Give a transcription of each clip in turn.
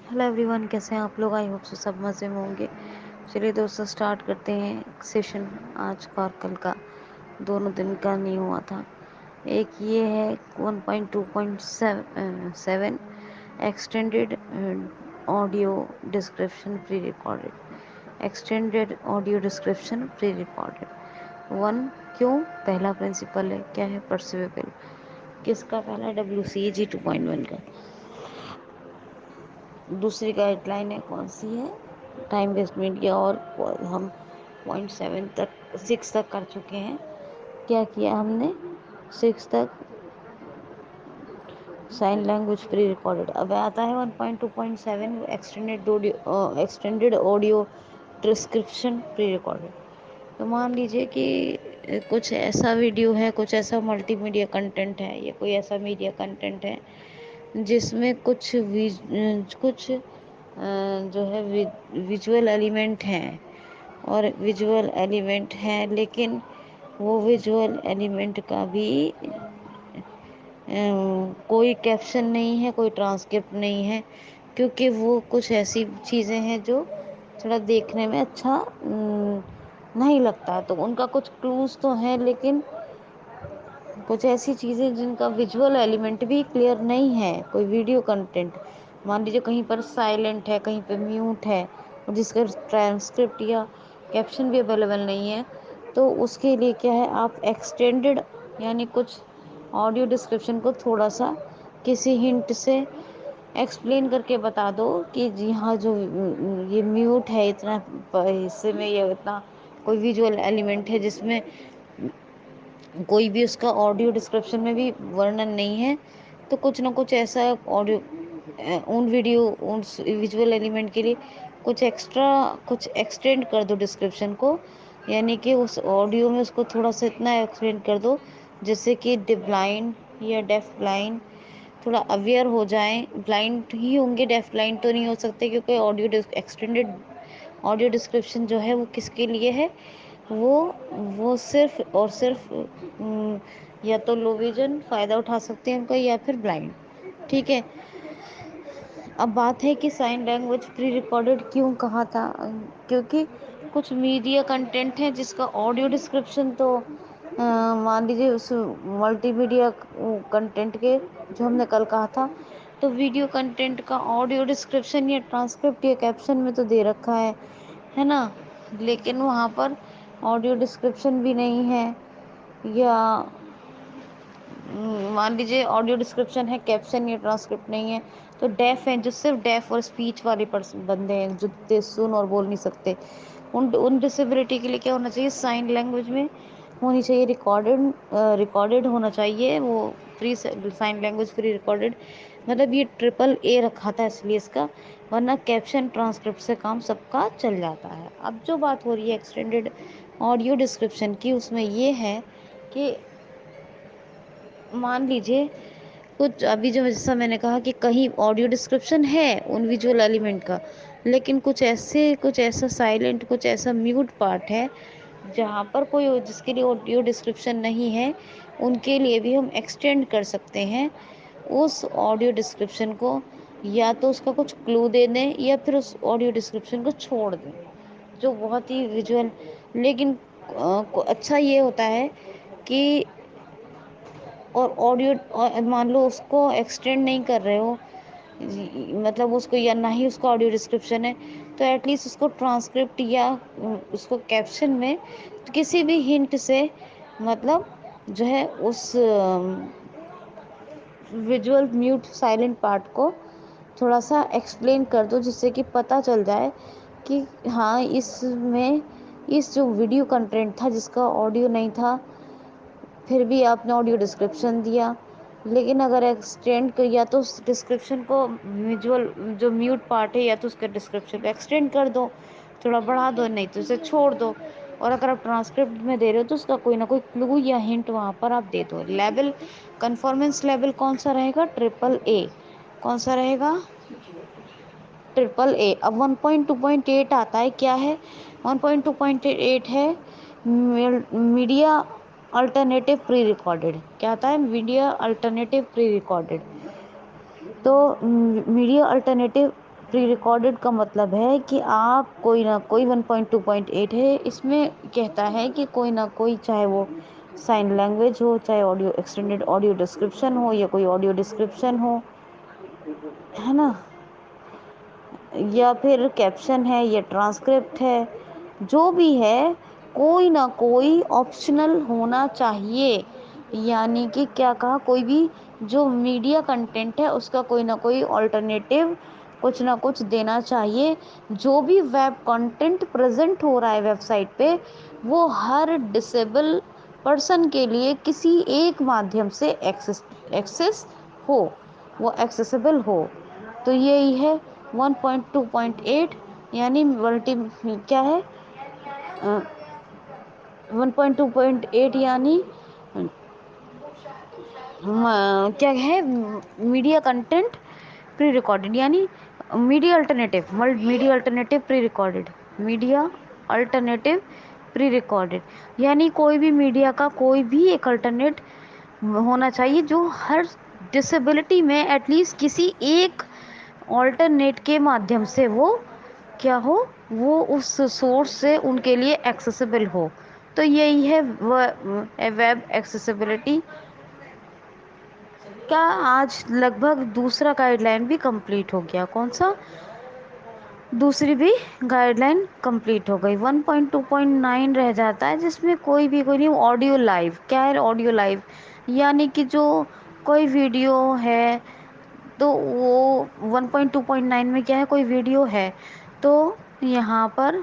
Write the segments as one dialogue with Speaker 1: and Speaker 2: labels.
Speaker 1: Hello everyone, कैसे हैं आप लोग। आई होप सो सब मज़े में होंगे। चलिए दोस्तों, स्टार्ट करते हैं सेशन आज का और कल का, दोनों दिन का नहीं हुआ था। एक ये है 1.2.7 extended audio description pre recorded. Extended audio description pre recorded one. क्यों? पहला प्रिंसिपल है, क्या है? परसिवेबल। किसका? पहला WCAG 2.1 का। दूसरी गाइडलाइन है, कौन सी है? Time waste media. और हम 6 तक कर चुके हैं। क्या किया हमने? 6 तक साइन लैंग्वेज प्री रिकॉर्डेड। अब आता है 1.2.7 extended audio transcription pre recorded. तो मान लीजिए कि कुछ ऐसा वीडियो है, कुछ ऐसा मल्टीमीडिया कंटेंट है, या कोई ऐसा मीडिया कंटेंट है जिसमें कुछ जो है विजुअल एलिमेंट हैं, और विजुअल एलिमेंट हैं, लेकिन वो विजुअल एलिमेंट का भी कोई कैप्शन नहीं है, कोई ट्रांसक्रिप्ट नहीं है, क्योंकि वो कुछ ऐसी चीज़ें हैं जो थोड़ा देखने में अच्छा नहीं लगता। तो उनका कुछ क्लूज तो है, लेकिन कुछ ऐसी चीज़ें जिनका विजुअल एलिमेंट भी क्लियर नहीं है। कोई वीडियो कंटेंट मान लीजिए कहीं पर साइलेंट है, कहीं पे म्यूट है, और जिसका ट्रांसक्रिप्ट या कैप्शन भी अवेलेबल नहीं है, तो उसके लिए क्या है, आप एक्सटेंडेड यानी कुछ ऑडियो डिस्क्रिप्शन को थोड़ा सा किसी हिंट से एक्सप्लेन करके बता दो कि जी हाँ, जो ये म्यूट है, इतना हिस्से में ये इतना कोई विजुअल एलिमेंट है जिसमें कोई भी उसका ऑडियो डिस्क्रिप्शन में भी वर्णन नहीं है, तो कुछ ना कुछ ऐसा ऑडियो उन वीडियो उन विजुअल एलिमेंट के लिए कुछ एक्स्ट्रा, कुछ एक्सटेंड कर दो डिस्क्रिप्शन को। यानी कि उस ऑडियो में उसको थोड़ा सा इतना एक्सटेंड कर दो जिससे कि ब्लाइंड या डेफ ब्लाइंड थोड़ा अवेयर हो जाएं। ब्लाइंड ही होंगे, डेफ ब्लाइंड तो नहीं हो सकते, क्योंकि एक्सटेंडेड ऑडियो डिस्क्रिप्शन जो है वो किसके लिए है? वो सिर्फ और सिर्फ या तो लो विजन फ़ायदा उठा सकते हैं उनका, या फिर ब्लाइंड। ठीक है। अब बात है कि साइन लैंग्वेज प्री रिकॉर्डेड क्यों कहा था? क्योंकि कुछ मीडिया कंटेंट है जिसका ऑडियो डिस्क्रिप्शन तो मान लीजिए उस मल्टीमीडिया कंटेंट के, जो हमने कल कहा था, तो वीडियो कंटेंट का ऑडियो डिस्क्रिप्शन या ट्रांसक्रिप्ट या कैप्शन में तो दे रखा है ना, लेकिन वहाँ पर ऑडियो डिस्क्रिप्शन भी नहीं है, या मान लीजिए ऑडियो डिस्क्रिप्शन है, कैप्शन या ट्रांसक्रिप्ट नहीं है, तो डेफ हैं, जो सिर्फ डेफ और स्पीच वाले पर्सन बंदे हैं, जो सुन और बोल नहीं सकते, उन डिसेबिलिटी के लिए क्या होना चाहिए? साइन लैंग्वेज में होनी चाहिए, रिकॉर्डेड होना चाहिए वो free sign language free recorded. मतलब ये AAA रखा था इसलिए इसका, वरना कैप्शन ट्रांसक्रिप्ट से काम सबका चल जाता है। अब जो बात हो रही है एक्सटेंडेड ऑडियो डिस्क्रिप्शन की, उसमें ये है कि मान लीजिए कुछ अभी जो जैसा मैंने कहा कि कहीं ऑडियो डिस्क्रिप्शन है उन विजुअल एलिमेंट का, लेकिन कुछ ऐसा साइलेंट, कुछ ऐसा म्यूट पार्ट है जहाँ पर कोई, जिसके लिए ऑडियो डिस्क्रिप्शन नहीं है, उनके लिए भी हम एक्सटेंड कर सकते हैं उस ऑडियो डिस्क्रिप्शन को। या तो उसका कुछ क्लू दे दें, या फिर उस ऑडियो डिस्क्रिप्शन को छोड़ दें जो बहुत ही विजुअल। लेकिन अच्छा ये होता है कि, और ऑडियो मान लो उसको एक्सटेंड नहीं कर रहे हो, मतलब उसको, या ना ही उसका ऑडियो डिस्क्रिप्शन है, तो एटलीस्ट उसको ट्रांसक्रिप्ट या उसको कैप्शन में किसी भी हिंट से, मतलब जो है उस विजुअल म्यूट साइलेंट पार्ट को थोड़ा सा एक्सप्लेन कर दो, जिससे कि पता चल जाए कि हाँ, इसमें इस जो वीडियो कंटेंट था जिसका ऑडियो नहीं था, फिर भी आपने ऑडियो डिस्क्रिप्शन दिया, लेकिन अगर एक्सटेंड कर, या तो उस डिस्क्रिप्शन को विजुअल जो म्यूट पार्ट है, या तो उसका डिस्क्रिप्शन को एक्सटेंड कर दो, थोड़ा बढ़ा दो, नहीं तो उसे छोड़ दो। और अगर आप ट्रांसक्रिप्ट में दे रहे हो तो उसका कोई ना कोई क्लू या हिंट वहाँ पर आप दे दो। लेवल, कन्फॉर्मेंस लेवल कौन सा रहेगा? AAA। कौन सा रहेगा? AAA। अब 1.2.8 आता है, क्या है? 1.2.8 है मीडिया अल्टरनेटिव प्री रिकॉर्डेड। क्या आता है? Media alternative pre recorded. तो मीडिया अल्टरनेटिव پری ریکارڈڈ کا مطلب ہے کہ آپ کوئی نہ کوئی 1.2.8 ہے، اس میں کہتا ہے کہ کوئی نہ کوئی، چاہے وہ سائن لینگویج ہو، چاہے آڈیو ایکسٹینڈیڈ آڈیو ڈسکرپشن ہو یا کوئی آڈیو ڈسکرپشن ہو، ہے نا، یا پھر کیپشن ہے یا ٹرانسکرپٹ ہے، جو بھی ہے کوئی نہ کوئی آپشنل ہونا چاہیے. یعنی کہ کیا کہا، کوئی بھی جو میڈیا کنٹینٹ ہے اس کا کوئی نہ کوئی آلٹرنیٹیو کچھ نہ کچھ دینا چاہیے. جو بھی ویب کنٹینٹ پریزنٹ ہو رہا ہے ویب سائٹ پہ، وہ ہر ڈسیبل پرسن کے لیے کسی ایک مادھیم سے ایکسیس ہو، وہ ایکسیسیبل ہو. تو یہی ہے 1.2.8 یعنی کیا ہے 1.2.8 یعنی کیا ہے، میڈیا کنٹینٹ پری ریکارڈڈ، یعنی میڈیا الٹرنیٹیو پری ریکارڈڈ، میڈیا الٹرنیٹیو پری ریکارڈڈ، یعنی کوئی بھی میڈیا کا کوئی بھی ایک الٹرنیٹ ہونا چاہیے جو ہر ڈسیبلٹی میں ایٹ لیسٹ کسی ایک آلٹرنیٹ کے مادھیم سے وہ کیا ہو، وہ اس سورس سے ان کے لیے ایکسیسیبل ہو. تو یہی ہے ویب ایکسیسیبلٹی کا. آج لگ بھگ دوسرا گائیڈ لائن بھی کمپلیٹ ہو گیا. کون سا؟ دوسری بھی گائیڈ لائن کمپلیٹ ہو گئی. 1.2.9 رہ جاتا ہے جس میں کوئی نہیں. آڈیو لائیو کیا ہے؟ آڈیو لائیو یعنی کہ جو کوئی ویڈیو ہے تو وہ 1.2.9 میں کیا ہے، کوئی ویڈیو ہے تو یہاں پر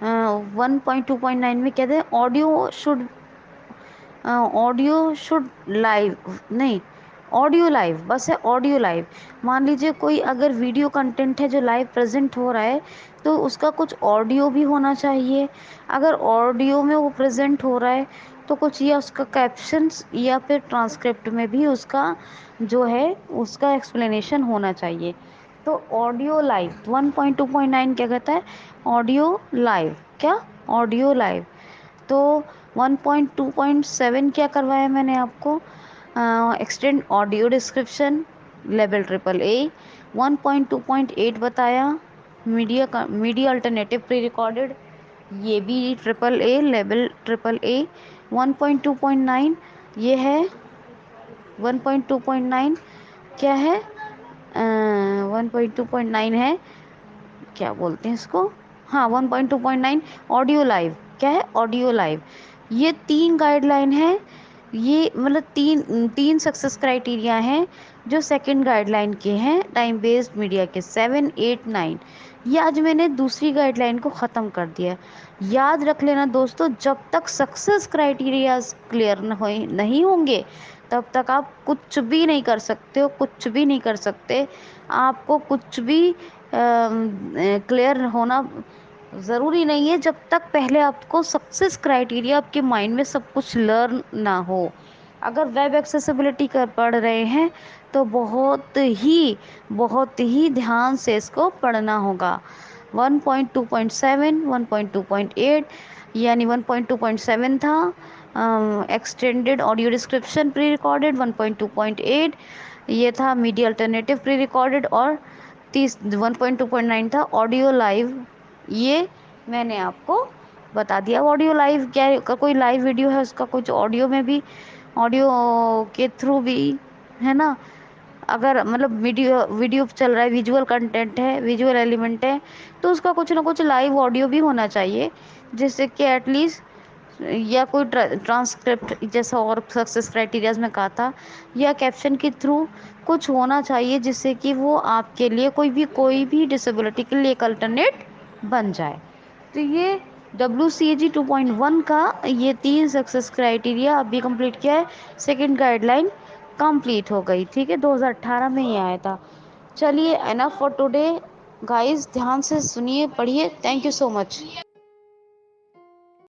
Speaker 1: 1.2.9 میں کہتے ہیں آڈیو شوڈ لائیو نہیں، آڈیو لائیو بس ہے. آڈیو لائیو مان لیجیے کوئی اگر ویڈیو کنٹینٹ ہے جو لائیو پریزنٹ ہو رہا ہے تو اس کا کچھ آڈیو بھی ہونا چاہیے. اگر آڈیو میں وہ پریزنٹ ہو رہا ہے تو کچھ یا اس کا کیپشنس یا پھر ٹرانسکرپٹ میں بھی اس کا جو ہے اس کا ایکسپلینیشن ہونا چاہیے. تو آڈیو لائیو 1.2.9 کیا کہتا ہے؟ Audio live. کیا؟ Audio live. تو 1.2.7 کیا کروایا میں نے آپ کو؟ Extend audio description level AAA. 1.2.8 بتایا میڈیا الٹرنیٹیو پری ریکارڈڈ، یہ بھی AAA لیول AAA. 1.2.9 یہ ہے 1.2.9 کیا ہے 1.2.9 ہے، کیا بولتے ہیں اس کو، ہاں 1.2.9 آڈیو لائیو. کیا ہے؟ Audio live. یہ 3 گائیڈ لائن ہے، یہ مطلب تین سکسیس کرائٹیریا ہیں جو سیکنڈ گائیڈ لائن کے ہیں ٹائم بیسڈ میڈیا کے. 7 8 9 یہ آج میں نے دوسری گائیڈ لائن کو ختم کر دیا. یاد رکھ لینا دوستو، جب تک سکسیس کرائٹیریاز کلیئر نہیں ہوں گے تب تک آپ کچھ بھی نہیں کر سکتے ہو، کچھ بھی نہیں کر سکتے. آپ کو کچھ بھی کلیئر ہونا ضروری نہیں ہے جب تک پہلے آپ کو سکسیس کرائٹیریا آپ کے مائنڈ میں سب کچھ لرن نہ ہو. اگر ویب ایکسیسیبلٹی کر پڑھ رہے ہیں تو بہت ہی دھیان سے اس کو پڑھنا ہوگا. 1.2.7 1.2.8 یعنی 1.2.7 تھا ایکسٹینڈیڈ آڈیو ڈسکرپشن پری ریکارڈڈ. 1.2.8 یہ تھا میڈیا الٹرنیٹیو پری ریکارڈڈ، اور 1.2.9 تھا آڈیو لائیو. یہ میں نے آپ کو بتا دیا. آڈیو لائیو کیا، کوئی لائیو ویڈیو ہے اس کا کچھ آڈیو میں بھی، آڈیو کے تھرو بھی، ہے نا. اگر مطلب ویڈیو چل رہا ہے، ویژول کنٹینٹ ہے، ویژول ایلیمنٹ ہے، تو اس کا کچھ نہ کچھ لائیو آڈیو بھی ہونا چاہیے جس سے کہ ایٹ لیسٹ، یا کوئی ٹرانسکرپٹ جیسا اور سکسیس کرائٹیریاز میں کہا تھا، یا کیپشن کے تھرو کچھ ہونا چاہیے جس سے کہ وہ آپ کے لیے کوئی بھی ڈسیبلٹی کے لیے ایک الٹرنیٹ بن جائے. تو یہ WCAG 2.1 کا یہ 3 سکسیس کرائٹیریا اب بھی کمپلیٹ کیا ہے. سیکنڈ گائیڈ لائن کمپلیٹ ہو گئی. ٹھیک ہے، 2018 میں ہی آیا تھا. چلیے انف فار ٹوڈے گائز، دھیان سے سنیے، پڑھیے. Thank you so much.